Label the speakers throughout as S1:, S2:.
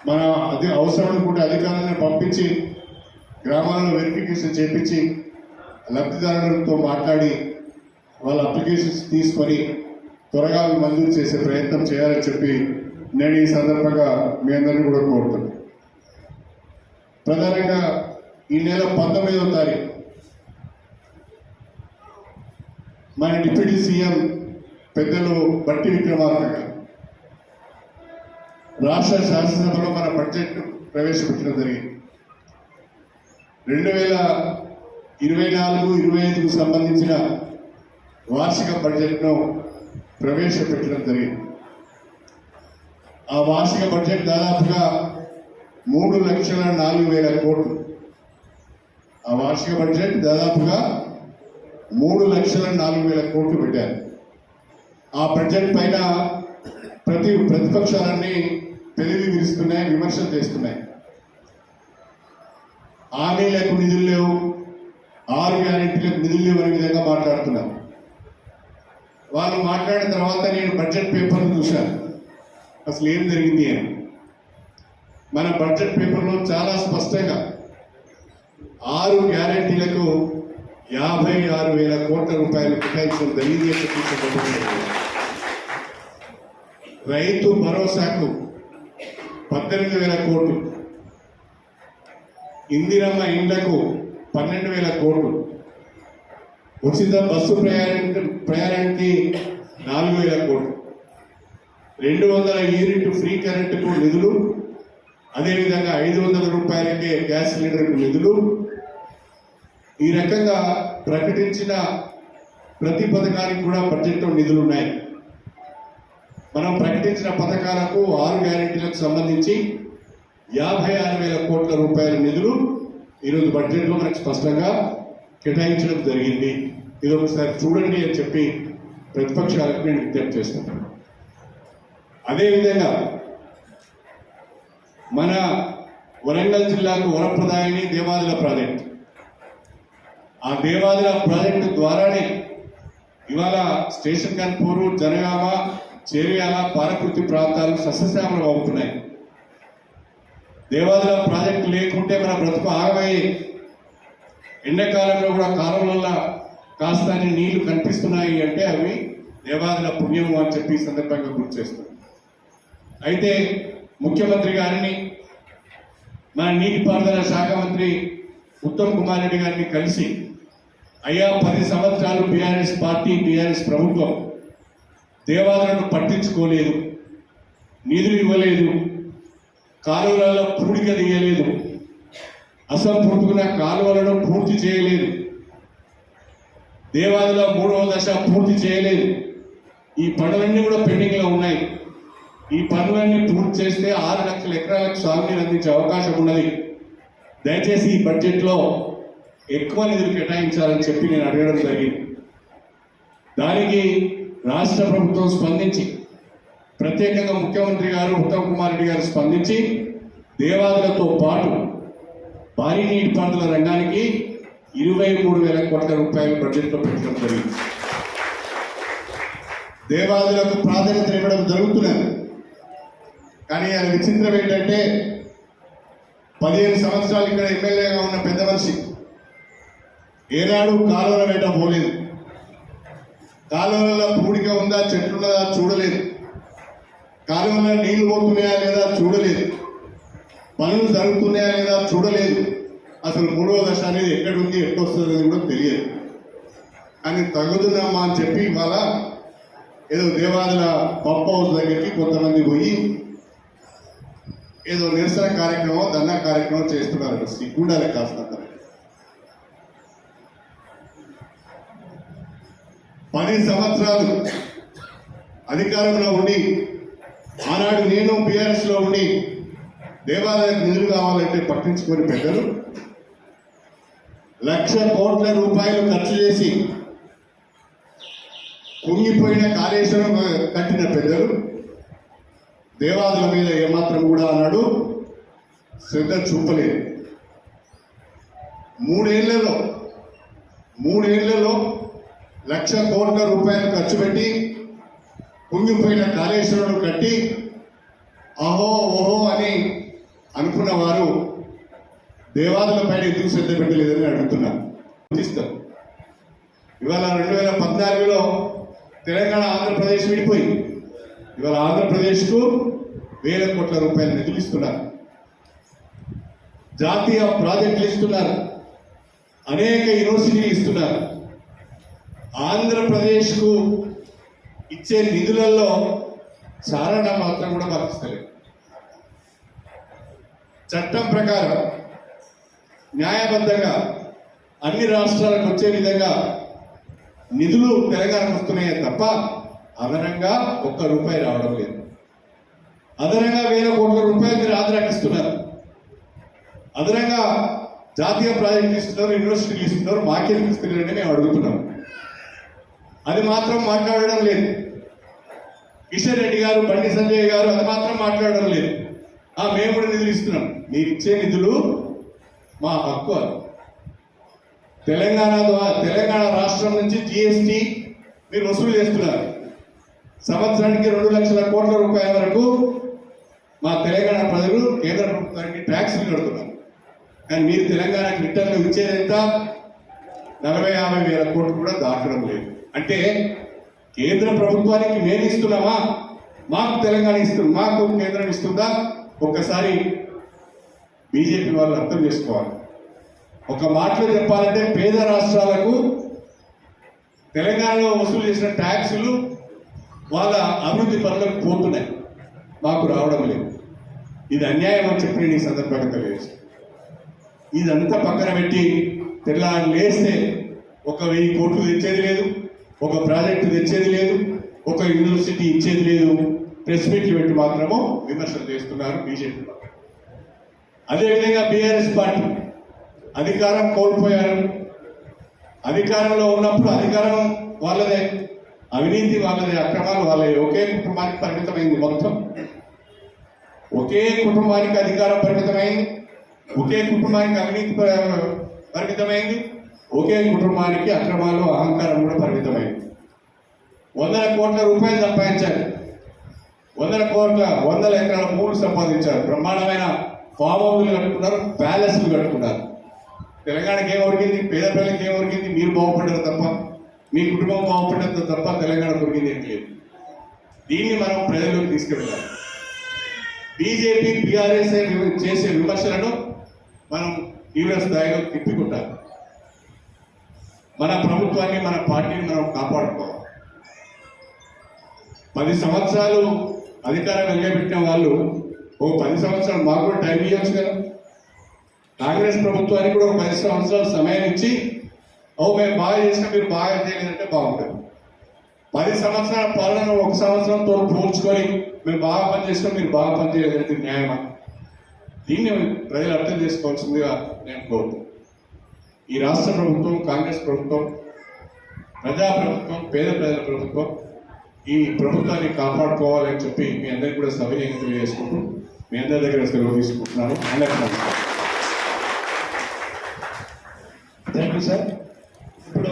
S1: మన అది అవసరం అనుకుంటే అధికారులను పంపించి గ్రామాల్లో వెరిఫికేషన్ చేపించి లబ్ధిదారులతో మాట్లాడి వాళ్ళ అప్లికేషన్స్ తీసుకొని త్వరగా మంజూరు చేసే ప్రయత్నం చేయాలని చెప్పి నేను ఈ సందర్భంగా మీ అందరినీ కూడా కోరుతున్నాను. ప్రధానంగా ఈ నెల 19వ తారీఖు మన డిప్యూటీ సీఎం పెద్దలు బట్టి విక్రమార్క గారు రాష్ట్ర శాసనసభలో మన బడ్జెట్ ప్రవేశపెట్టడం జరిగింది. 2024-25కు సంబంధించిన వార్షిక బడ్జెట్ను ప్రవేశపెట్టడం జరిగింది. ఆ వార్షిక బడ్జెట్ దాదాపుగా 3,04,000 కోట్లు. ఆ వార్షిక బడ్జెట్ దాదాపుగా 3,04,000 కోట్లు పెట్టారు. ఆ బడ్జెట్ పైన ప్రతిపక్షాలన్నీ పెరిగి విరుస్తున్నాయి, విమర్శలు చేస్తున్నాయి. హామీలకు నిధులు లేవు, 6 గ్యారెంటీలకు నిధులు లేవు అనే విధంగా మాట్లాడుతున్నారు. వాళ్ళు మాట్లాడిన తర్వాత నేను బడ్జెట్ పేపర్ను చూశాను, అసలు ఏం జరిగింది అని. మన బడ్జెట్ పేపర్లో చాలా స్పష్టంగా 6 గ్యారెంటీలకు 56,000 కోట్ల రూపాయలు కేటాయించడం జరిగింది అని చెప్పి. రైతు భరోసాకు 18,000 కోట్లు, ఇందిరమ్మ ఇండ్లకు 12,000 కోట్లు, ఉచిత బస్సు ప్రయాణానికి 4,000 కోట్లు, 200 యూనిట్ ఫ్రీ కరెంటుకు నిధులు, అదేవిధంగా 500 రూపాయలకే గ్యాస్ సిలిండర్కు నిధులు. ఈ రకంగా ప్రకటించిన ప్రతి పథకానికి కూడా బడ్జెట్లో నిధులు ఉన్నాయి. మనం ప్రకటించిన పథకాలకు 6 గ్యారెంటీలకు సంబంధించి 56,000 కోట్ల రూపాయల నిధులు ఈరోజు బడ్జెట్లో మనకు స్పష్టంగా కేటాయించడం జరిగింది. ఇది ఒకసారి చూడండి అని చెప్పి ప్రతిపక్షాలకు నేను విజ్ఞప్తి చేస్తున్నాను. అదేవిధంగా మన వరంగల్ జిల్లాకు వరప్రదాయని దేవాదుల ప్రాజెక్టు, ఆ దేవాదుల ప్రాజెక్టు ద్వారానే ఇవాళ స్టేషన్ కన్పూరు, జనగామ, చేర్యాల, పారకుర్తి ప్రాంతాలు సస్యశ్యామలం అవుతున్నాయి. దేవాదుల ప్రాజెక్టు లేకుంటే మన బ్రతుకు ఆగమయ్యే. ఎండాకాలంలో కూడా కాలువలలో కాస్త నీళ్లు కనిపిస్తున్నాయి అంటే అవి దేవాదుల పుణ్యము అని చెప్పి సందర్భంగా గుర్తు చేస్తున్నాం. అయితే ముఖ్యమంత్రి గారిని, మన నీటిపారుదల శాఖ మంత్రి ఉత్తమ్ కుమార్ రెడ్డి గారిని కలిసి, అయ్యా 10 సంవత్సరాలు బీఆర్ఎస్ పార్టీ, బీఆర్ఎస్ ప్రభుత్వం దేవాలయాలను పట్టించుకోలేదు, నిధులు ఇవ్వలేదు, కాలువలలో పూడిక తీయలేదు, అసంపూర్తిగా కాలువలను పూర్తి చేయలేదు, దేవాలయాల 3వ దశ పూర్తి చేయలేదు. ఈ పనులన్నీ కూడా పెండింగ్లో ఉన్నాయి. ఈ పనులన్నీ పూర్తి చేస్తే 6 లక్షల ఎకరాలకు సాగునీరు అందించే అవకాశం ఉన్నది. దయచేసి ఈ బడ్జెట్లో ఎక్కువ నిధులు కేటాయించాలని చెప్పి నేను అడగడం జరిగింది. దానికి రాష్ట్ర ప్రభుత్వం స్పందించి, ప్రత్యేకంగా ముఖ్యమంత్రి గారు ఉత్తమ్ కుమార్ రెడ్డి గారు స్పందించి దేవాదులతో పాటు భారీ నీటిపారుదల రంగానికి 23,000 కోట్ల రూపాయలు బడ్జెట్లో పెట్టడం జరిగింది. దేవాదులకు ప్రాధాన్యత ఇవ్వడం జరుగుతున్నది. కానీ అది విచిత్రం ఏంటంటే 15 సంవత్సరాలు ఇక్కడ ఎమ్మెల్యేగా ఉన్న పెద్ద మనిషి ఏనాడు కాలువల వెంట పోలేదు, కాలువలలో పూడిక ఉందా, చెట్లున్నదా చూడలేదు, కాలువలో నీళ్లు పోతున్నాయా లేదా చూడలేదు, పనులు జరుగుతున్నాయా లేదా చూడలేదు. అసలు 3వ దశ అనేది ఎక్కడుంది, ఎట్టొస్తుంది అనేది కూడా తెలియదు. కానీ తగ్గుతుందమ్మా అని చెప్పి ఇవాళ ఏదో దేవాదుల పంప్ హౌస్ దగ్గరికి కొంతమంది పోయి ఏదో నిరసన కార్యక్రమం, ధర్నా కార్యక్రమం చేస్తున్నారు. సిగ్గుండాలి కాస్త. 10 సంవత్సరాలు అధికారంలో ఉండి, ఆనాడు నేను బీఆర్ఎస్లో ఉండి దేవాలయాలకు నిధులు కావాలంటే పట్టించుకొని పెద్దలు 1,00,000 కోట్ల రూపాయలు ఖర్చు చేసి కుంగిపోయిన కాళేశ్వరం కట్టిన పెద్దలు దేవాదుల మీద ఏమాత్రం కూడా అన్నాడు శ్రద్ధ చూపలేదు. 3 ఏళ్లలో 1,00,000 కోట్ల రూపాయలు ఖర్చు పెట్టి కుంగిపోయిన కాళేశ్వరం కట్టి అహో ఓహో అని అనుకున్న వారు దేవాదుల పైన ఎందుకు శ్రద్ధ పెట్టలేదని అడుగుతున్నారు. గుర్తిస్తారు. ఇవాళ 2014లో తెలంగాణ ఆంధ్రప్రదేశ్ విడిపోయింది. ఇవాళ ఆంధ్రప్రదేశ్కు వేల కోట్ల రూపాయల నిధులు ఇస్తున్నారు, జాతీయ ప్రాజెక్టులు ఇస్తున్నారు, అనేక యూనివర్సిటీలు ఇస్తున్నారు. ఆంధ్రప్రదేశ్కు ఇచ్చే నిధులలో చారణ మాత్రం కూడా వర్తిస్తలేదు. చట్టం ప్రకారం న్యాయబద్ధంగా అన్ని రాష్ట్రాలకు వచ్చే విధంగా నిధులు తెలంగాణకు వస్తున్నాయే తప్ప అదనంగా ఒక్క రూపాయి రావడం లేదు. అదనంగా వేల కోట్ల రూపాయలు మీరు ఆంధ్రాకి ఇస్తున్నారు, అదనంగా జాతీయ ప్రాజెక్టులు ఇస్తున్నారు, యూనివర్సిటీలు ఇస్తున్నారు, మాకెందుకు ఇస్తున్నారని మేము అడుగుతున్నాం. అది మాత్రం మాట్లాడడం లేదు. కిషన్ రెడ్డి గారు, బండి సంజయ్ గారు అది మాత్రం మాట్లాడడం లేదు. మేము కూడా నిధులు ఇస్తున్నాం. మీరు ఇచ్చే నిధులు మా హక్కు. తెలంగాణ రాష్ట్రం నుంచి జిఎస్టీ మీరు వసూలు చేస్తున్నారు. సంవత్సరానికి 2 లక్షల కోట్ల రూపాయల వరకు మా తెలంగాణ ప్రజలు కేంద్ర ప్రభుత్వానికి ట్యాక్స్లు కడుతున్నారు. కానీ మీరు తెలంగాణకి రిటర్న్లు ఇచ్చేది ఎంత? 40-50 వేల కోట్లు కూడా దాటడం లేదు. అంటే కేంద్ర ప్రభుత్వానికి మేము ఇస్తున్నామా, మాకు తెలంగాణ ఇస్తుంది, మాకు కేంద్రం ఇస్తుందా? ఒక్కసారి బీజేపీ వాళ్ళు అర్థం చేసుకోవాలి. ఒక మాటలో చెప్పాలంటే పేద రాష్ట్రాలకు తెలంగాణలో వసూలు చేసిన ట్యాక్సులు వాళ్ళ అభివృద్ధి పనులకు పోతున్నాయి, మాకు రావడం లేదు. ఇది అన్యాయం అని చెప్పి నేను ఈ సందర్భంగా తెలియజేస్తాను. ఇదంతా పక్కన పెట్టి తెల్లారి లేస్తే 1,000 కోట్లు తెచ్చేది లేదు, ఒక ప్రాజెక్టు తెచ్చేది లేదు, ఒక యూనివర్సిటీ ఇచ్చేది లేదు. ప్రెస్ మీట్లు పెట్టి మాత్రము విమర్శలు చేస్తున్నారు బీజేపీ. అదేవిధంగా బీఆర్ఎస్ పార్టీ అధికారం కోల్పోయారు. అధికారంలో ఉన్నప్పుడు అధికారం వాళ్ళదే, అవినీతి వాళ్ళదే, అక్రమాలు వాళ్ళే. ఒకే కుటుంబానికి పరిమితమైంది. మొత్తం ఒకే కుటుంబానికి అధికారం పరిమితమైంది, ఒకే కుటుంబానికి అవినీతి పరిమితమైంది, ఒకే కుటుంబానికి అక్రమాలు, అహంకారం కూడా పరిమితమైంది. 100 కోట్ల రూపాయలు సంపాదించారు, 100 ఎకరాల భూములు సంపాదించారు, బ్రహ్మాండమైన ఫామ్ హౌస్లు కట్టుకున్నారు, ప్యాలెస్లు కట్టుకున్నారు. తెలంగాణకి ఏం ఒరిగింది? పేద ప్రజలకు ఏం ఒరిగింది? మీరు బాగుపడ్డారు తప్ప, మీ కుటుంబం బాగుపడ్డంత తప్ప తెలంగాణ ఒరిగింది ఏం లేదు. దీన్ని మనం ప్రజల్లోకి తీసుకెళ్ళాలి. బీజేపీ, బీఆర్ఎస్ చేసే విమర్శలను మనం తీవ్ర స్థాయిలో తిప్పుకుంటాం. మన ప్రభుత్వాన్ని, మన పార్టీని మనం కాపాడుకోవాలి. 10 సంవత్సరాలు అధికారం వెలిగబెట్టిన వాళ్ళు 10 సంవత్సరాలు మాకు కూడా టైం ఇవ్వచ్చు కదా. కాంగ్రెస్ ప్రభుత్వానికి కూడా 10 సంవత్సరాలు సమయం ఇచ్చి మేము బాగా చేసినా మీరు బాగా చేయలేదంటే బాగుంటుంది. 10 సంవత్సరాల పాలన 1 సంవత్సరంతో పోల్చుకొని మేము బాగా పనిచేసినాం, మీరు బాగా పనిచేయలేదంటే న్యాయమా? దీన్ని ప్రజలు అర్థం చేసుకోవాల్సిందిగా నేను కోరుతున్నాను. ఈ రాష్ట్ర ప్రభుత్వం, కాంగ్రెస్ ప్రభుత్వం, ప్రజాప్రభుత్వం, పేద ప్రజల ప్రభుత్వం. ఈ ప్రభుత్వాన్ని కాపాడుకోవాలని చెప్పి మీ అందరికీ కూడా సవినయంగా తెలియజేసుకుంటూ మీ అందరి దగ్గర సెలవు తీసుకుంటున్నాను. అందరికీ నమస్కారం. Thank you sir. ఇప్పుడు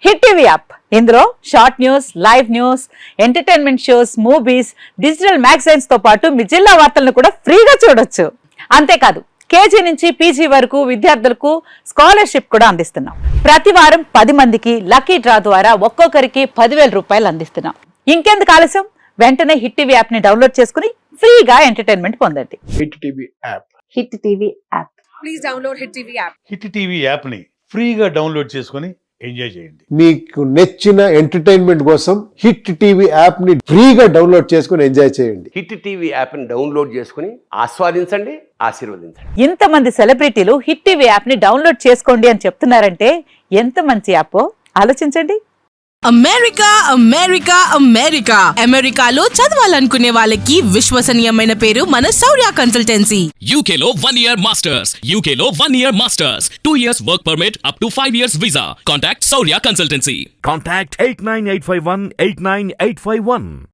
S2: హిట్ టీవీ యాప్, ఇందులో short news, live news, entertainment shows, movies, digital magazines తో పాటు మీ జిల్లా వార్తలను కూడా ఫ్రీగా చూడొచ్చు. అంతేకాదు కేజీ నుంచి పీజీ వరకు విద్యార్థులకు స్కాలర్షిప్ కూడా అందిస్తున్నాం. ప్రతి వారం 10 మందికి లక్కీ డ్రా ద్వారా ఒక్కొక్కరికి 10,000 రూపాయలు అందిస్తున్నాం. ఇంకెందుకు ఆలస్యం? వెంటనే హిట్ టీవీ యాప్ ని డౌన్లోడ్ చేసుకుని ఫ్రీగా ఎంటర్టైన్మెంట్ పొందండి.
S3: Hit TV app.
S2: Hit TV app.
S4: Please download hit TV app.
S3: Hit TV app ని ఫ్రీగా డౌన్లోడ్ చేసుకొని ఎంజాయ్ చేయండి.
S5: మీకు నచ్చిన ఎంటర్టైన్మెంట్ కోసం హిట్ టీవీ యాప్ ని ఫ్రీగా డౌన్లోడ్ చేసుకొని ఎంజాయ్ చేయండి.
S6: హిట్ టీవీ యాప్ ని డౌన్లోడ్ చేసుకుని ఆస్వాదించండి, ఆశీర్వదించండి.
S2: ఇంతమంది సెలబ్రిటీలు హిట్ టీవీ యాప్ ని డౌన్లోడ్ చేసుకోండి అని చెప్తున్నారంటే ఎంత మంచి యాప్ ఆలోచించండి.
S4: అమెరికా అమెరికా అమెరికా అమెరికాలో చదవాలనుకునే వాళ్ళకి విశ్వసనీయమైన పేరు మన శౌర్య కన్సల్టెన్సీ.
S7: UK లో 1 year masters. UK లో 1 year masters. 2 years work permit up to 5 years visa. Contact Saurya Consultancy.
S8: Contact 89851 89851.